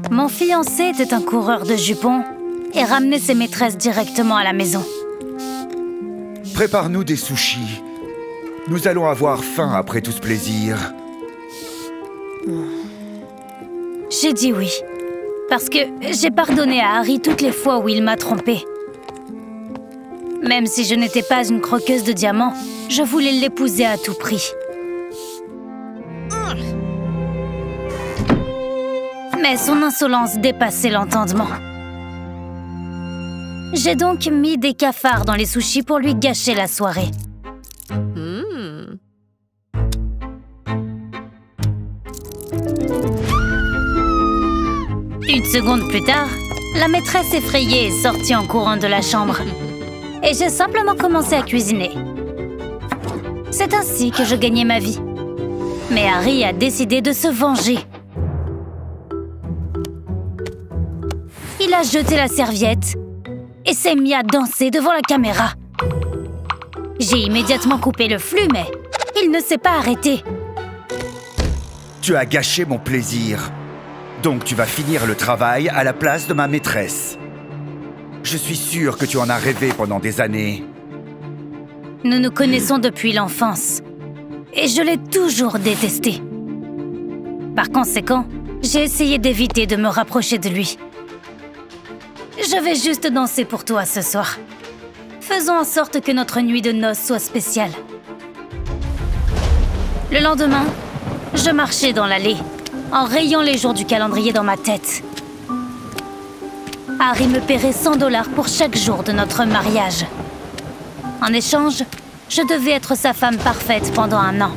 Mon fiancé était un coureur de jupons et ramenait ses maîtresses directement à la maison. Prépare-nous des sushis. Nous allons avoir faim après tout ce plaisir. J'ai dit oui, parce que j'ai pardonné à Harry toutes les fois où il m'a trompée. Même si je n'étais pas une croqueuse de diamants, je voulais l'épouser à tout prix. Mais son insolence dépassait l'entendement. J'ai donc mis des cafards dans les sushis pour lui gâcher la soirée. Une seconde plus tard, la maîtresse effrayée est sortie en courant de la chambre. Et j'ai simplement commencé à cuisiner. C'est ainsi que je gagnais ma vie. Mais Harry a décidé de se venger. Il a jeté la serviette et s'est mis à danser devant la caméra. J'ai immédiatement coupé le flux, mais il ne s'est pas arrêté. Tu as gâché mon plaisir. Donc tu vas finir le travail à la place de ma maîtresse. Je suis sûr que tu en as rêvé pendant des années. Nous nous connaissons depuis l'enfance. Et je l'ai toujours détesté. Par conséquent, j'ai essayé d'éviter de me rapprocher de lui. Je vais juste danser pour toi ce soir. Faisons en sorte que notre nuit de noces soit spéciale. Le lendemain, je marchais dans l'allée, en rayant les jours du calendrier dans ma tête. Harry me paierait 100 $ pour chaque jour de notre mariage. En échange, je devais être sa femme parfaite pendant 1 an.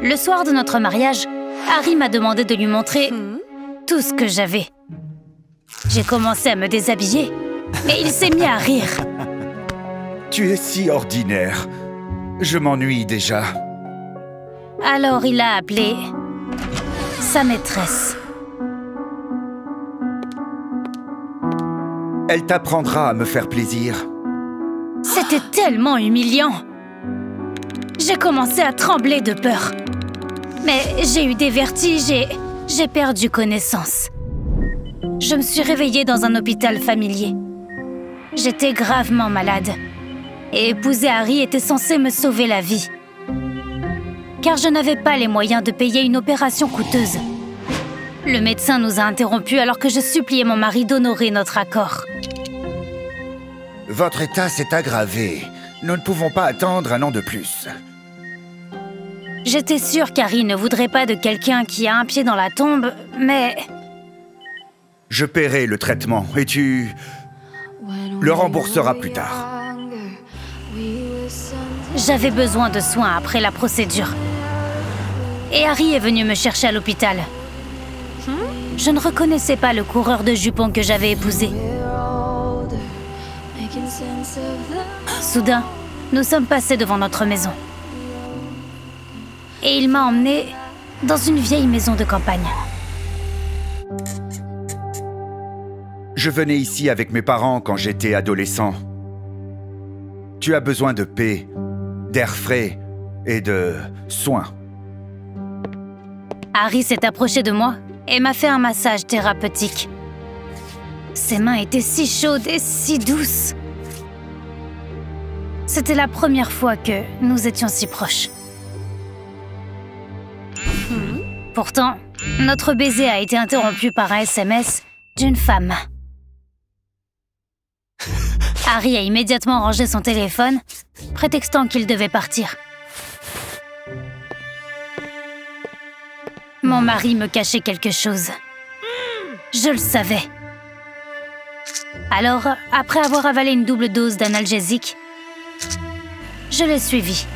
Le soir de notre mariage, Harry m'a demandé de lui montrer tout ce que j'avais. J'ai commencé à me déshabiller, mais il s'est mis à rire. Tu es si ordinaire. Je m'ennuie déjà. Alors il a appelé sa maîtresse. Elle t'apprendra à me faire plaisir. C'était tellement humiliant. J'ai commencé à trembler de peur. Mais j'ai eu des vertiges et j'ai perdu connaissance. Je me suis réveillée dans un hôpital familier. J'étais gravement malade. Et épouser Harry était censé me sauver la vie. Car je n'avais pas les moyens de payer une opération coûteuse. Le médecin nous a interrompus alors que je suppliais mon mari d'honorer notre accord. Votre état s'est aggravé. Nous ne pouvons pas attendre 1 an de plus. J'étais sûre qu'Harry ne voudrait pas de quelqu'un qui a un pied dans la tombe, mais... Je paierai le traitement et tu le rembourseras plus tard. J'avais besoin de soins après la procédure. Et Harry est venu me chercher à l'hôpital. Je ne reconnaissais pas le coureur de jupons que j'avais épousé. Soudain, nous sommes passés devant notre maison. Et il m'a emmenée dans une vieille maison de campagne. Je venais ici avec mes parents quand j'étais adolescent. Tu as besoin de paix, d'air frais et de soins. Harry s'est approché de moi et m'a fait un massage thérapeutique. Ses mains étaient si chaudes et si douces. C'était la première fois que nous étions si proches. Pourtant, notre baiser a été interrompu par un SMS d'une femme. Harry a immédiatement rangé son téléphone, prétextant qu'il devait partir. Mon mari me cachait quelque chose. Je le savais. Alors, après avoir avalé une double dose d'analgésique, je l'ai suivi.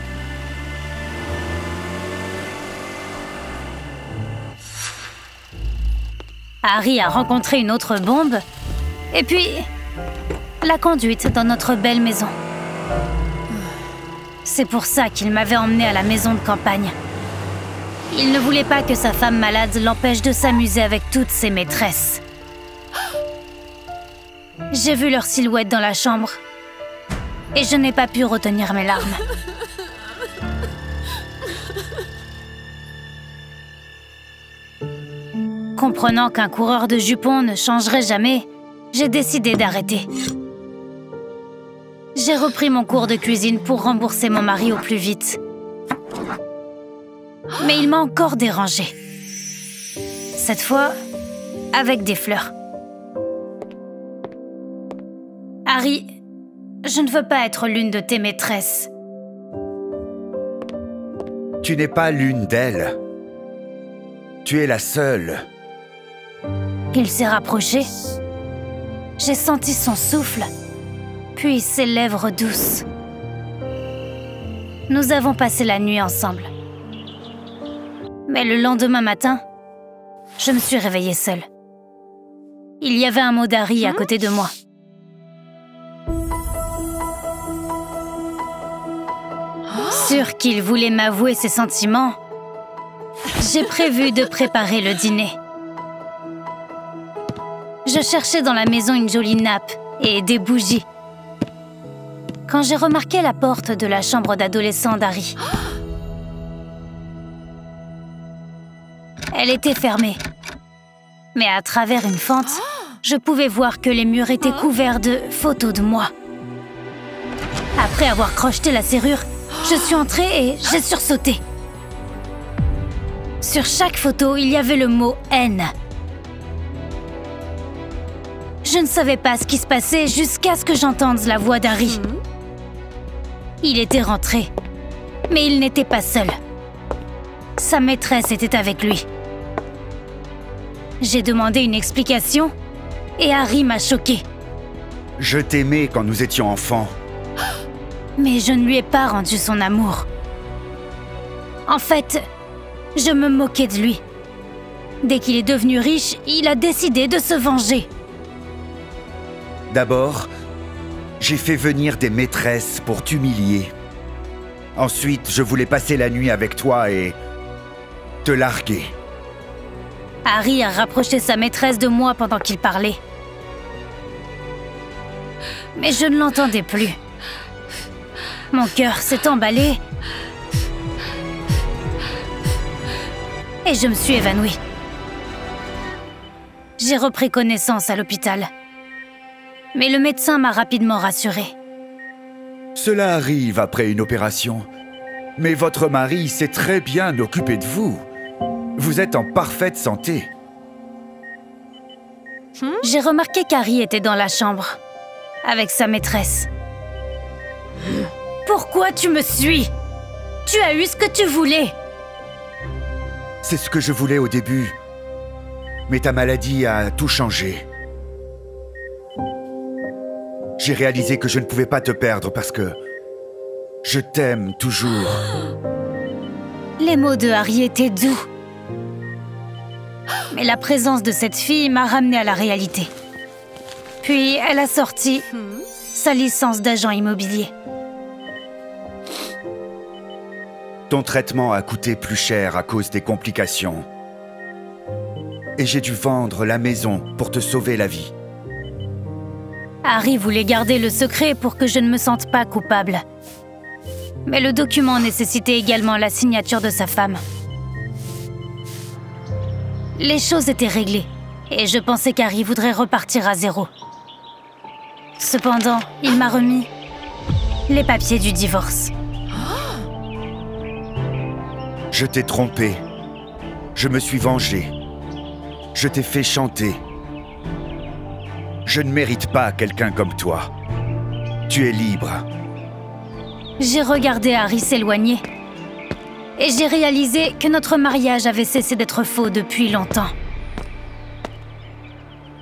Harry a rencontré une autre bombe, et puis l'a conduite dans notre belle maison. C'est pour ça qu'il m'avait emmenée à la maison de campagne. Il ne voulait pas que sa femme malade l'empêche de s'amuser avec toutes ses maîtresses. J'ai vu leur silhouette dans la chambre, et je n'ai pas pu retenir mes larmes. Comprenant qu'un coureur de jupons ne changerait jamais, j'ai décidé d'arrêter. J'ai repris mon cours de cuisine pour rembourser mon mari au plus vite. Mais il m'a encore dérangée. Cette fois, avec des fleurs. Harry, je ne veux pas être l'une de tes maîtresses. Tu n'es pas l'une d'elles. Tu es la seule. Il s'est rapproché. J'ai senti son souffle, puis ses lèvres douces. Nous avons passé la nuit ensemble. Mais le lendemain matin, je me suis réveillée seule. Il y avait un mot d'Harry à côté de moi. Sûr qu'il voulait m'avouer ses sentiments, j'ai prévu de préparer le dîner. Je cherchais dans la maison une jolie nappe et des bougies. Quand j'ai remarqué la porte de la chambre d'adolescent d'Harry, elle était fermée. Mais à travers une fente, je pouvais voir que les murs étaient couverts de photos de moi. Après avoir crocheté la serrure, je suis entrée et j'ai sursauté. Sur chaque photo, il y avait le mot « haine ». Je ne savais pas ce qui se passait jusqu'à ce que j'entende la voix d'Harry. Il était rentré, mais il n'était pas seul. Sa maîtresse était avec lui. J'ai demandé une explication et Harry m'a choquée. Je t'aimais quand nous étions enfants. Mais je ne lui ai pas rendu son amour. En fait, je me moquais de lui. Dès qu'il est devenu riche, il a décidé de se venger. D'abord, j'ai fait venir des maîtresses pour t'humilier. Ensuite, je voulais passer la nuit avec toi et te larguer. Harry a rapproché sa maîtresse de moi pendant qu'il parlait. Mais je ne l'entendais plus. Mon cœur s'est emballé et je me suis évanouie. J'ai repris connaissance à l'hôpital. Mais le médecin m'a rapidement rassurée. Cela arrive après une opération. Mais votre mari s'est très bien occupé de vous. Vous êtes en parfaite santé. J'ai remarqué qu'Harry était dans la chambre, avec sa maîtresse. Pourquoi tu me suis? Tu as eu ce que tu voulais. C'est ce que je voulais au début. Mais ta maladie a tout changé. J'ai réalisé que je ne pouvais pas te perdre parce que je t'aime toujours. Les mots de Harry étaient doux. Mais la présence de cette fille m'a ramenée à la réalité. Puis elle a sorti sa licence d'agent immobilier. Ton traitement a coûté plus cher à cause des complications. Et j'ai dû vendre la maison pour te sauver la vie. Harry voulait garder le secret pour que je ne me sente pas coupable. Mais le document nécessitait également la signature de sa femme. Les choses étaient réglées, et je pensais qu'Harry voudrait repartir à zéro. Cependant, il m'a remis les papiers du divorce. Je t'ai trompé. Je me suis vengé. Je t'ai fait chanter. Je ne mérite pas quelqu'un comme toi. Tu es libre. J'ai regardé Harry s'éloigner. Et j'ai réalisé que notre mariage avait cessé d'être faux depuis longtemps.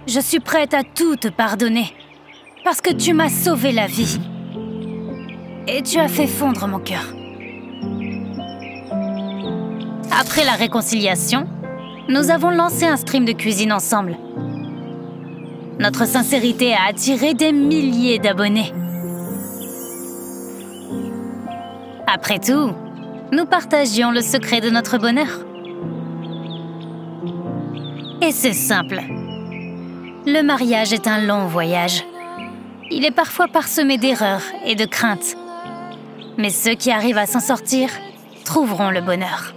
Je suis prête à tout te pardonner. Parce que tu m'as sauvé la vie. Et tu as fait fondre mon cœur. Après la réconciliation, nous avons lancé un stream de cuisine ensemble. Notre sincérité a attiré des milliers d'abonnés. Après tout, nous partagions le secret de notre bonheur. Et c'est simple. Le mariage est un long voyage. Il est parfois parsemé d'erreurs et de craintes. Mais ceux qui arrivent à s'en sortir trouveront le bonheur.